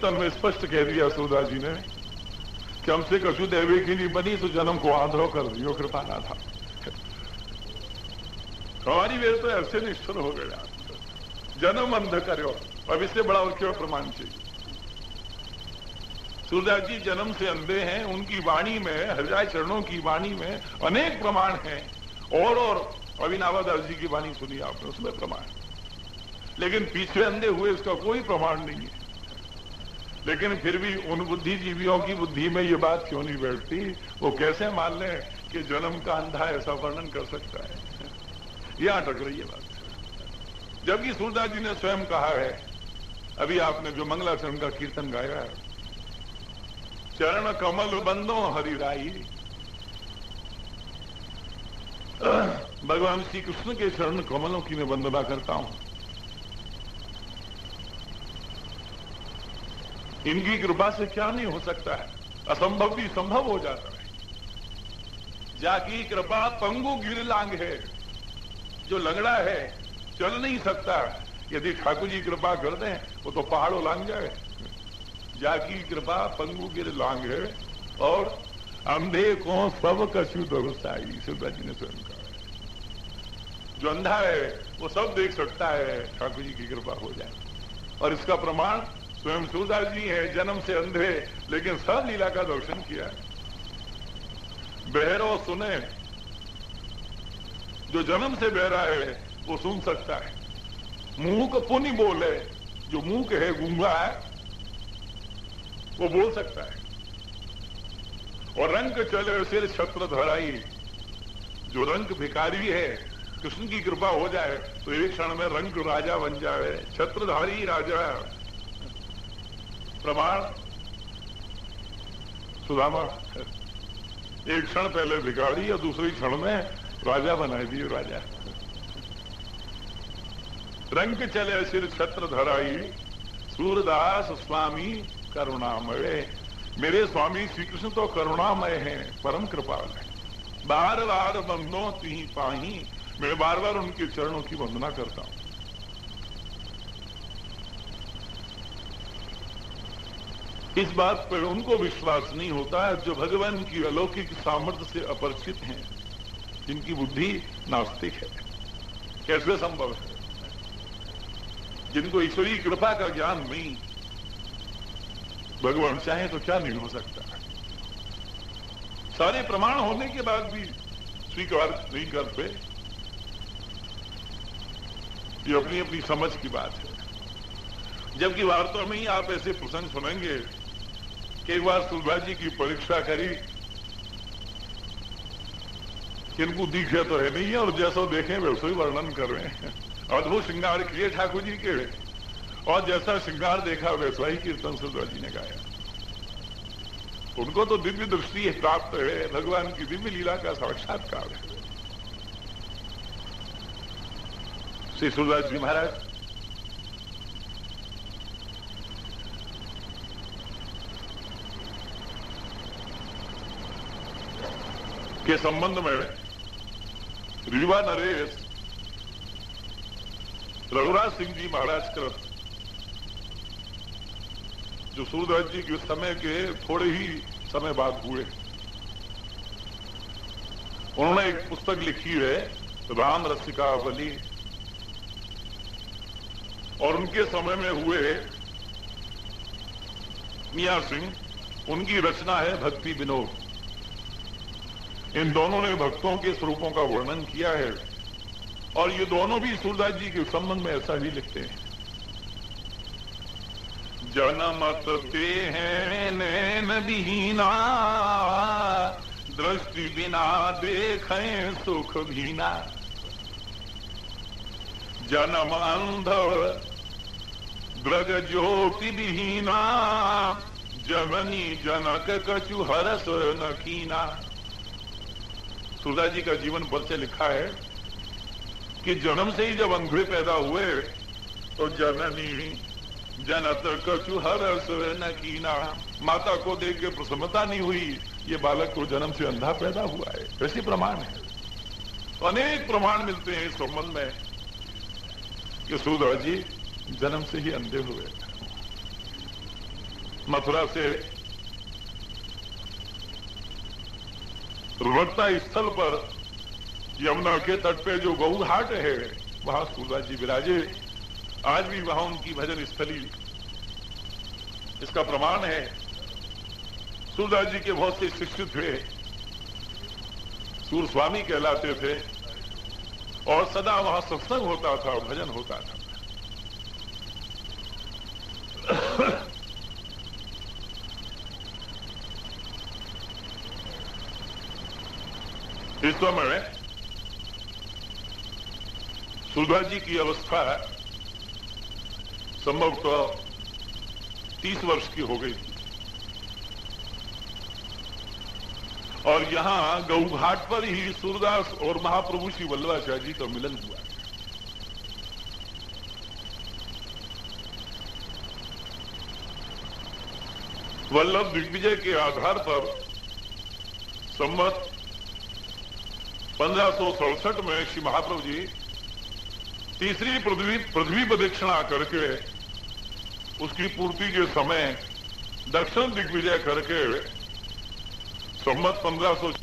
तन में स्पष्ट कह दिया सूरदास जी ने कि हमसे कछु देवे की नहीं बनी तो जन्म को आंध्रो कर दियो कृपा ना था। हमारी वेद तो ऐसे निष्ठुर हो गया, जन्म अंध करो। अब इससे बड़ा और क्यों प्रमाण चाहिए। सूरदास जी जन्म से अंधे हैं, उनकी वाणी में, हृदय चरणों की वाणी में अनेक प्रमाण हैं। और अविनावादास जी की वाणी सुनी आपने, उसमें प्रमाण। लेकिन पीछे अंधे हुए इसका कोई प्रमाण नहीं है। लेकिन फिर भी उन बुद्धिजीवियों की बुद्धि में ये बात क्यों नहीं बैठती, वो कैसे मान लें कि जन्म का अंधा ऐसा वर्णन कर सकता है। यहां अटक रही है बात। जबकि सूरदास जी ने स्वयं कहा है, अभी आपने जो मंगलाचरण का कीर्तन गाया है, चरण कमल बंदो हरिराई, भगवान श्री कृष्ण के चरण कमलों की मैं वंदना करता हूं। इनकी कृपा से क्या नहीं हो सकता है, असंभव भी संभव हो जाता है। जाकी कृपा पंगु गिरलांग है, जो लंगड़ा है चल नहीं सकता, यदि ठाकुर जी कृपा कर दें वो तो पहाड़ों लांग जाए। जाकी कृपा पंगु गिरलांग है और अंधे को सब कछु दरसाई, सूरदास जी ने स्वयं कहा। जो अंधा है वो सब देख सकता है, ठाकुर जी की कृपा हो जाए। और इसका प्रमाण स्वयं सूरदास जी है, जन्म से अंधे लेकिन सब लीला का दर्शन किया है। बहरो सुने, जो जन्म से बहरा है वो सुन सकता है। मूक पुनि बोले, जो मूक है, गूंगा है, वो बोल सकता है। और रंग चले सिर छत्र धराई, जो रंग भिखारी है, कृष्ण की कृपा हो जाए तो एक क्षण में रंग राजा बन जाए, छत्रधारी राजा। प्रमाण सुदामा एक क्षण पहले भिखारी और दूसरे क्षण में राजा बनाए दिए राजा। रंग चले सिर छत्र धराई, सूरदास स्वामी करुणामय। मेरे स्वामी श्री कृष्ण तो करुणामय हैं, परम कृपाल है। बार बार बंदो ती पाही, मैं बार बार उनके चरणों की वंदना करता हूं। इस बात पर उनको विश्वास नहीं होता है जो भगवान की अलौकिक सामर्थ्य से अपरिचित हैं, जिनकी बुद्धि नास्तिक है। कैसे संभव है? जिनको ईश्वरीय कृपा का ज्ञान नहीं, भगवान चाहे तो क्या नहीं हो सकता। सारे प्रमाण होने के बाद भी स्वीकार नहीं करते, ये अपनी अपनी समझ की बात है। जबकि वार्ता में ही आप ऐसे प्रसंग सुनेंगे कि एक बार सूरदास जी की परीक्षा करी कि इनको दिखे तो है नहीं है, और जैसा देखें वैसे ही वर्णन कर रहे हैं। अद्भुत श्रृंगार किए ठाकुर जी के, और जैसा श्रृंगार देखा वैसा ही कीर्तन सूरदास जी ने गाया। उनको तो दिव्य दृष्टि प्राप्त है, भगवान की दिव्य लीला का साक्षात्कार है। श्री सूरदास जी महाराज के संबंध में रीवा नरेश रघुराज सिंह जी महाराज कृत, जो सूरदास जी के समय के थोड़े ही समय बाद हुए, उन्होंने एक पुस्तक लिखी है राम रसिकावली, और उनके समय में हुए मियां सिंह, उनकी रचना है भक्ति विनोद। इन दोनों ने भक्तों के स्वरूपों का वर्णन किया है, और ये दोनों भी सूरदास जी के संबंध में ऐसा ही लिखते हैं। जनमत ते हैं नैन विहीना, दृष्टि बिना देखें सुख भीना। जन्म अंध ब्रज ज्योति विहीना, जननी जनक कछु हरस न कीना। सूरदास जी का जीवन परिचय लिखा है कि जन्म से ही जब अंधे पैदा हुए तो जननी जनत कछु हरस न कीना, माता को देख के प्रसन्नता नहीं हुई, ये बालक को जन्म से अंधा पैदा हुआ है। ऐसे प्रमाण है, अनेक प्रमाण मिलते हैं इस संबंध में कि सूरदास जी जन्म से ही अंधे हुए। मथुरा से रवक्ता स्थल पर यमुना के तट पे जो गौघाट है वहां सूरदास जी विराजे। आज भी वहां उनकी भजन स्थली इसका प्रमाण है। सूरदास जी के बहुत से शिष्य थे, सूर स्वामी कहलाते थे, और सदा वहां सत्संग होता था और भजन होता था। इस समय सूरदास जी की अवस्था संभवतः 30 वर्ष की हो गई थी, और यहां गौघाट पर ही सूरदास और महाप्रभु श्री वल्लभाचार्य जी का मिलन हुआ। वल्लभ दिग्विजय के आधार पर संवत 1567 में श्री महाप्रभु जी तीसरी पृथ्वी प्रदक्षिणा करके उसकी पूर्ति के समय दक्षिण दिग्विजय करके संवत 1546